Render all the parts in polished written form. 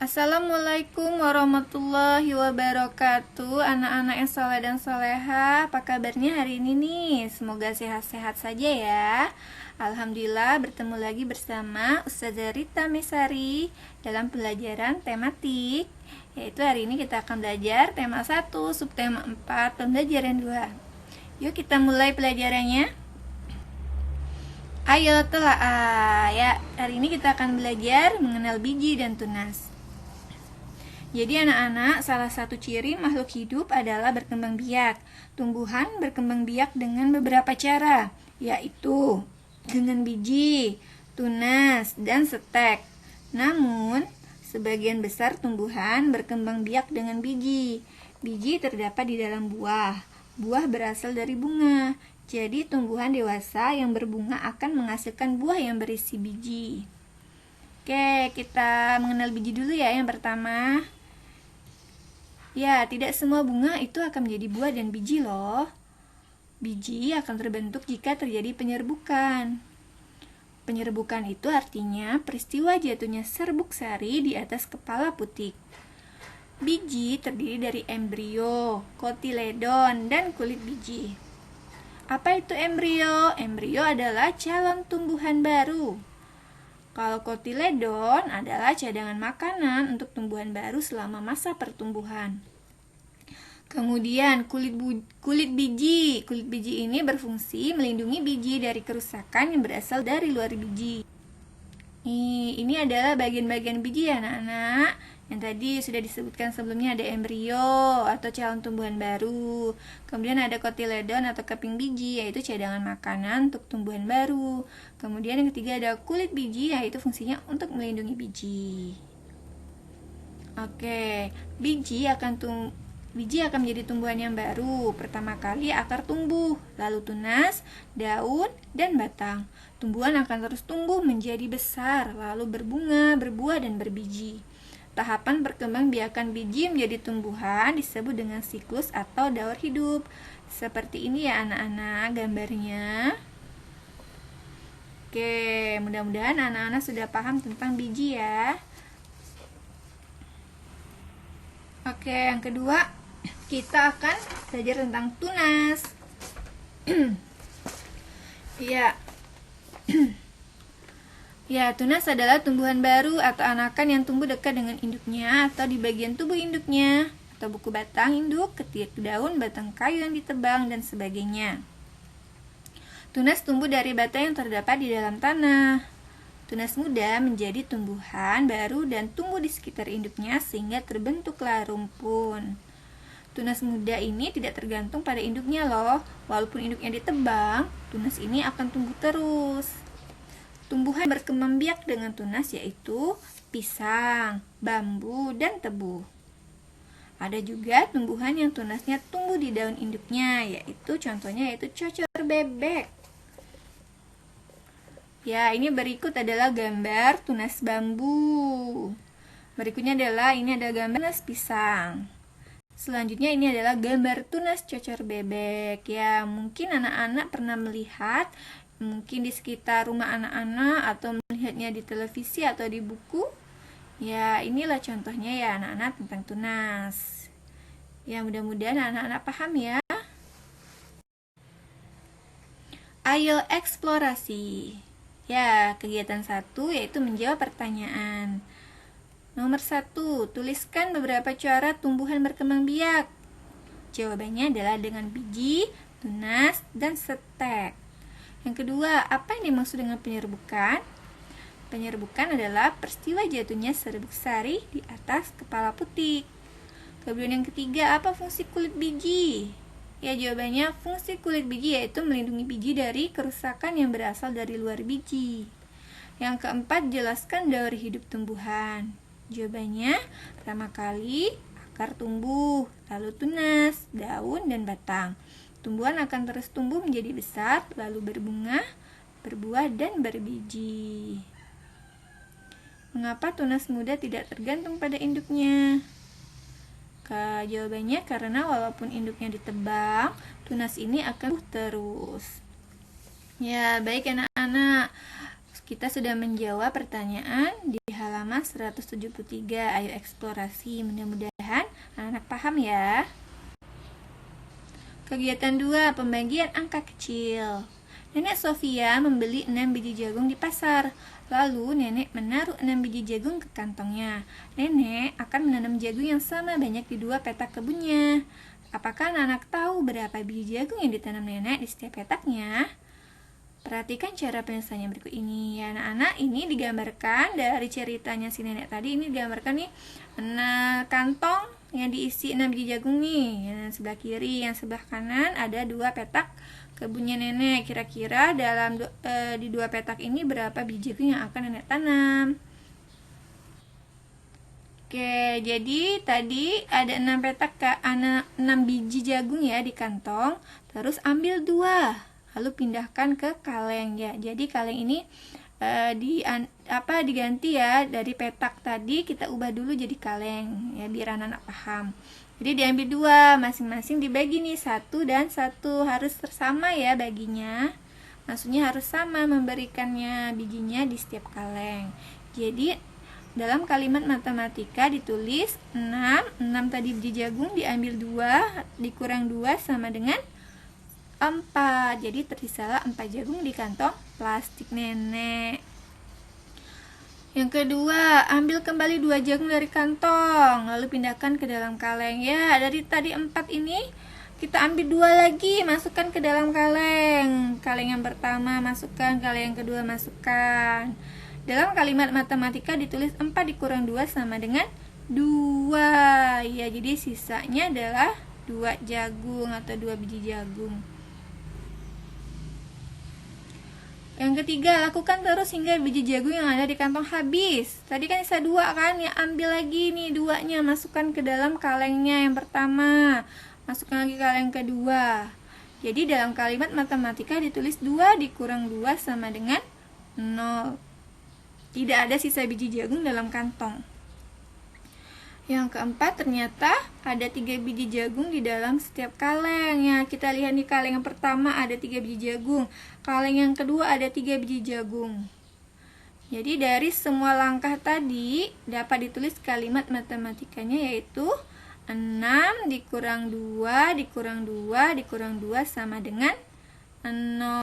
Assalamualaikum warahmatullahi wabarakatuh. Anak-anak yang soleh dan soleha, apa kabarnya hari ini nih? Semoga sehat-sehat saja ya. Alhamdulillah bertemu lagi bersama Ustazah Rita Mesari dalam pelajaran tematik. Yaitu hari ini kita akan belajar tema 1, subtema 4, pembelajaran 2. Yuk kita mulai pelajarannya. Ayo telaah ya. Hari ini kita akan belajar mengenal biji dan tunas. Jadi anak-anak, salah satu ciri makhluk hidup adalah berkembang biak. Tumbuhan berkembang biak dengan beberapa cara, yaitu dengan biji, tunas, dan stek. Namun, sebagian besar tumbuhan berkembang biak dengan biji. Biji terdapat di dalam buah. Buah berasal dari bunga. Jadi tumbuhan dewasa yang berbunga akan menghasilkan buah yang berisi biji. Oke, kita mengenal biji dulu ya. Yang pertama, ya, tidak semua bunga itu akan menjadi buah dan biji loh. Biji akan terbentuk jika terjadi penyerbukan. Penyerbukan itu artinya peristiwa jatuhnya serbuk sari di atas kepala putik. Biji terdiri dari embrio, kotiledon, dan kulit biji. Apa itu embrio? Embrio adalah calon tumbuhan baru. Kalau kotiledon adalah cadangan makanan untuk tumbuhan baru selama masa pertumbuhan. Kemudian kulit biji. Kulit biji ini berfungsi melindungi biji dari kerusakan yang berasal dari luar biji. Ini adalah bagian-bagian biji ya anak-anak. Yang tadi sudah disebutkan sebelumnya, ada embrio atau calon tumbuhan baru. Kemudian ada kotiledon atau keping biji, yaitu cadangan makanan untuk tumbuhan baru. Kemudian yang ketiga ada kulit biji, yaitu fungsinya untuk melindungi biji. Oke, biji akan menjadi tumbuhan yang baru. Pertama kali akar tumbuh, lalu tunas, daun, dan batang. Tumbuhan akan terus tumbuh menjadi besar, lalu berbunga, berbuah, dan berbiji. Tahapan perkembangbiakan biji menjadi tumbuhan disebut dengan siklus atau daur hidup. Seperti ini ya anak-anak gambarnya. Oke, mudah-mudahan anak-anak sudah paham tentang biji ya. Oke, yang kedua kita akan belajar tentang tunas. Ya. Ya, tunas adalah tumbuhan baru atau anakan yang tumbuh dekat dengan induknya atau di bagian tubuh induknya, atau buku batang induk, ketiak daun, batang kayu yang ditebang, dan sebagainya. Tunas tumbuh dari batang yang terdapat di dalam tanah. Tunas muda menjadi tumbuhan baru dan tumbuh di sekitar induknya sehingga terbentuklah rumpun. Tunas muda ini tidak tergantung pada induknya loh. Walaupun induknya ditebang, tunas ini akan tumbuh terus. Tumbuhan berkembang biak dengan tunas yaitu pisang, bambu, dan tebu. Ada juga tumbuhan yang tunasnya tumbuh di daun induknya, contohnya cocor bebek. Ya, ini berikut adalah gambar tunas bambu. Berikutnya adalah ini ada gambar tunas pisang. Selanjutnya ini adalah gambar tunas cocor bebek. Ya, mungkin anak-anak pernah melihat mungkin di sekitar rumah anak-anak atau melihatnya di televisi atau di buku. Ya, inilah contohnya ya anak-anak tentang tunas. Ya, mudah-mudahan anak-anak paham ya. Ayo eksplorasi. Ya, kegiatan 1 yaitu menjawab pertanyaan. Nomor 1, tuliskan beberapa cara tumbuhan berkembang biak. Jawabannya adalah dengan biji, tunas, dan stek. Yang kedua, apa yang dimaksud dengan penyerbukan? Penyerbukan adalah peristiwa jatuhnya serbuk sari di atas kepala putik. Kemudian yang ketiga, apa fungsi kulit biji? Ya, jawabannya fungsi kulit biji yaitu melindungi biji dari kerusakan yang berasal dari luar biji. Yang keempat, jelaskan daur hidup tumbuhan. Jawabannya, pertama kali akar tumbuh, lalu tunas, daun, dan batang. Tumbuhan akan terus tumbuh menjadi besar, lalu berbunga, berbuah, dan berbiji. Mengapa tunas muda tidak tergantung pada induknya? Jawabannya karena walaupun induknya ditebang, tunas ini akan tumbuh terus. Ya, baik anak-anak. Kita sudah menjawab pertanyaan di halaman 173. Ayo eksplorasi. Mudah-mudahan anak-anak paham ya. Kegiatan 2, pembagian angka kecil. Nenek Sofia membeli 6 biji jagung di pasar. Lalu nenek menaruh 6 biji jagung ke kantongnya. Nenek akan menanam jagung yang sama banyak di 2 petak kebunnya. Apakah anak-anak tahu berapa biji jagung yang ditanam nenek di setiap petaknya? Perhatikan cara penyelesaiannya berikut ini ya anak-anak. Ini digambarkan dari ceritanya si nenek tadi. Ini digambarkan nih kantong yang diisi 6 biji jagung nih. Yang sebelah kiri, yang sebelah kanan ada 2 petak kebunnya nenek. Kira-kira dalam di 2 petak ini berapa biji jagung yang akan nenek tanam? Oke, jadi tadi ada 6 petak 6 biji jagung ya di kantong. Terus ambil 2. Lalu pindahkan ke kaleng ya. Jadi kaleng ini diganti ya, dari petak tadi kita ubah dulu jadi kaleng ya, biar anak-anak paham. Jadi diambil 2, masing-masing dibagi nih 1 dan 1, harus sama ya baginya. Maksudnya harus sama memberikannya bijinya di setiap kaleng. Jadi dalam kalimat matematika ditulis 6 tadi biji jagung diambil 2 dikurang 2 sama dengan 4. Jadi tersisalah 4 jagung di kantong plastik nenek. Yang kedua, ambil kembali 2 jagung dari kantong, lalu pindahkan ke dalam kaleng. Ya, dari tadi 4 ini kita ambil 2 lagi, masukkan ke dalam kaleng. Kaleng yang pertama masukkan, kaleng yang kedua masukkan. Dalam kalimat matematika ditulis 4 dikurang 2 sama dengan 2. Ya, jadi sisanya adalah 2 jagung atau 2 biji jagung. Yang ketiga, lakukan terus hingga biji jagung yang ada di kantong habis. Tadi kan sisa 2 kan, ya ambil lagi nih 2-nya, masukkan ke dalam kalengnya yang pertama, masukkan lagi kaleng kedua. Jadi dalam kalimat matematika ditulis 2 dikurang 2 sama dengan 0. Tidak ada sisa biji jagung dalam kantong. Yang keempat, ternyata ada 3 biji jagung di dalam setiap kaleng. Ya, kita lihat nih, kaleng yang pertama ada 3 biji jagung. Kaleng yang kedua ada 3 biji jagung. Jadi dari semua langkah tadi dapat ditulis kalimat matematikanya, yaitu 6 dikurang 2 dikurang 2 dikurang 2 sama dengan 0.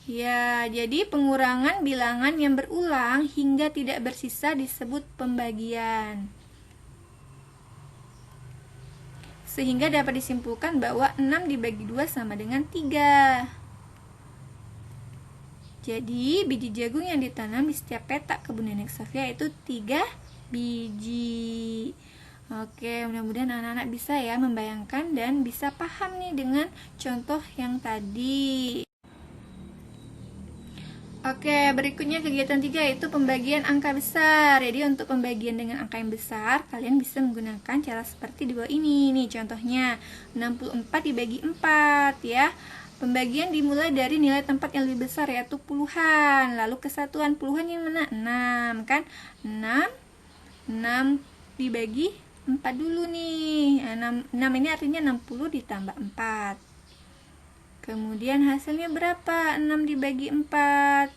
Ya, jadi pengurangan bilangan yang berulang hingga tidak bersisa disebut pembagian. Sehingga dapat disimpulkan bahwa 6 dibagi 2 sama dengan 3. Jadi, biji jagung yang ditanam di setiap petak kebun nenek Sofia itu 3 biji. Oke, mudah-mudahan anak-anak bisa ya membayangkan dan bisa paham nih dengan contoh yang tadi. Oke, berikutnya kegiatan 3 yaitu pembagian angka besar. Jadi untuk pembagian dengan angka yang besar, kalian bisa menggunakan cara seperti di bawah ini. Nih contohnya, 64 dibagi 4 ya. Pembagian dimulai dari nilai tempat yang lebih besar, yaitu puluhan. Lalu kesatuan puluhan yang mana? 6 kan? 6 dibagi 4 dulu nih. 6 ini artinya 60 ditambah 4. Kemudian hasilnya berapa? 6 dibagi 4.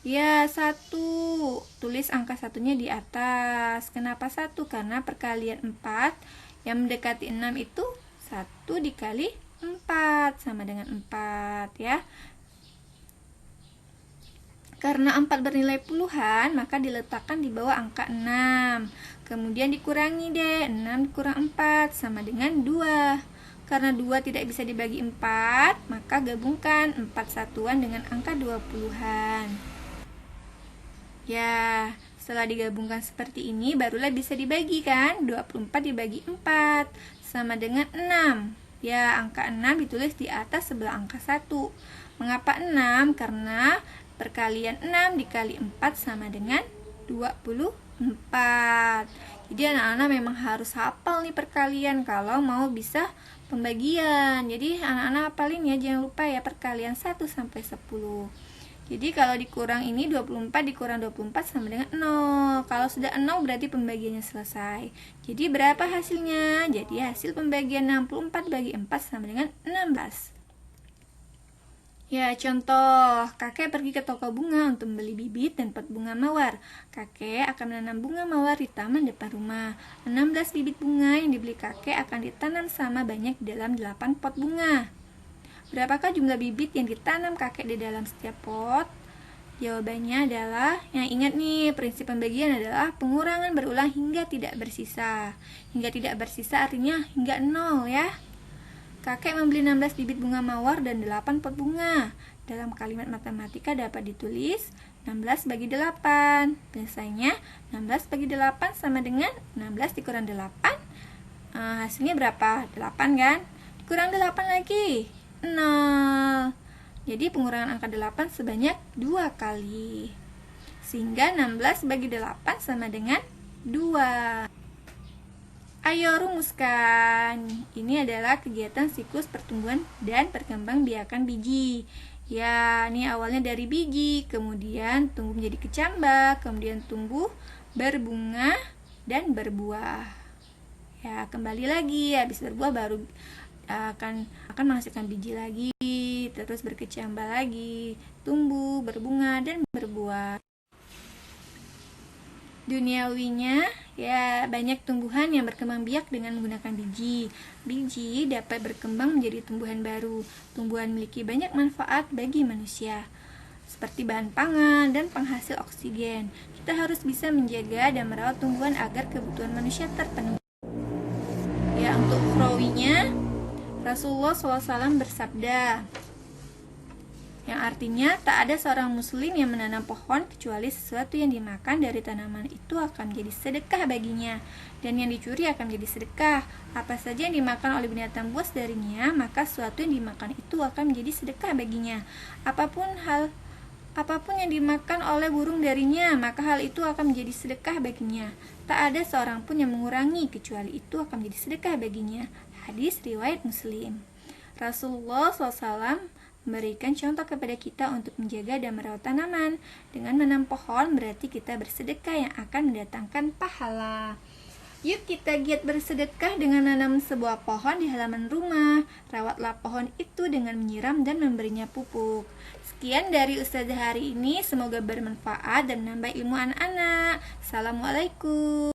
Ya, 1. Tulis angka satunya di atas. Kenapa 1? Karena perkalian 4 yang mendekati 6 itu 1 dikali 4 sama dengan 4 ya. Karena 4 bernilai puluhan, maka diletakkan di bawah angka 6. Kemudian dikurangi deh. 6 dikurang 4 sama dengan 2. Karena 2 tidak bisa dibagi 4, maka gabungkan 4 satuan dengan angka 20-an. Ya, setelah digabungkan seperti ini, barulah bisa dibagi kan? 24 dibagi 4 sama dengan 6. Ya, angka 6 ditulis di atas sebelah angka 1. Mengapa 6? Karena perkalian 6 dikali 4 sama dengan 24. Jadi anak-anak memang harus hafal nih perkalian kalau mau bisa pembagian. Jadi anak-anak hafalin ya, jangan lupa ya perkalian 1 sampai 10. Jadi kalau dikurang ini 24 dikurang 24 sama dengan 0. Kalau sudah 0 berarti pembagiannya selesai. Jadi berapa hasilnya? Jadi hasil pembagian 64 bagi 4 sama dengan 16. Ya, contoh, kakek pergi ke toko bunga untuk membeli bibit dan pot bunga mawar. Kakek akan menanam bunga mawar di taman depan rumah. 16 bibit bunga yang dibeli kakek akan ditanam sama banyak di dalam 8 pot bunga. Berapakah jumlah bibit yang ditanam kakek di dalam setiap pot? Jawabannya adalah, yang ingat nih, prinsip pembagian adalah pengurangan berulang hingga tidak bersisa. Hingga tidak bersisa artinya hingga 0 ya. Kakek membeli 16 bibit bunga mawar dan 8 pot bunga. Dalam kalimat matematika dapat ditulis 16 bagi 8. Biasanya 16 bagi 8 sama dengan 16 dikurang 8. Hasilnya berapa? 8 kan? Dikurang 8 lagi 0. Jadi pengurangan angka 8 sebanyak 2 kali. Sehingga 16 bagi 8 sama dengan 2. Ayo rumuskan. Ini adalah kegiatan siklus pertumbuhan dan perkembangbiakan biji. Ya, ini awalnya dari biji, kemudian tumbuh menjadi kecambah, kemudian tumbuh berbunga dan berbuah. Ya, kembali lagi, habis berbuah baru akan menghasilkan biji lagi, terus berkecambah lagi, tumbuh, berbunga dan berbuah. Duniawinya, ya banyak tumbuhan yang berkembang biak dengan menggunakan biji. Biji dapat berkembang menjadi tumbuhan baru. Tumbuhan memiliki banyak manfaat bagi manusia, seperti bahan pangan dan penghasil oksigen. Kita harus bisa menjaga dan merawat tumbuhan agar kebutuhan manusia terpenuhi. Ya, untuk ukhrawinya, Rasulullah SAW bersabda, yang artinya tak ada seorang muslim yang menanam pohon kecuali sesuatu yang dimakan dari tanaman itu akan menjadi sedekah baginya, dan yang dicuri akan menjadi sedekah. Apa saja yang dimakan oleh binatang buas darinya, maka sesuatu yang dimakan itu akan menjadi sedekah baginya. Apapun yang dimakan oleh burung darinya, maka hal itu akan menjadi sedekah baginya. Tak ada seorang pun yang mengurangi kecuali itu akan menjadi sedekah baginya. Hadis riwayat Muslim. Rasulullah SAW memberikan contoh kepada kita untuk menjaga dan merawat tanaman. Dengan menanam pohon berarti kita bersedekah yang akan mendatangkan pahala. Yuk kita giat bersedekah dengan menanam sebuah pohon di halaman rumah. Rawatlah pohon itu dengan menyiram dan memberinya pupuk. Sekian dari Ustazah hari ini, semoga bermanfaat dan menambah ilmu anak-anak. Assalamualaikum.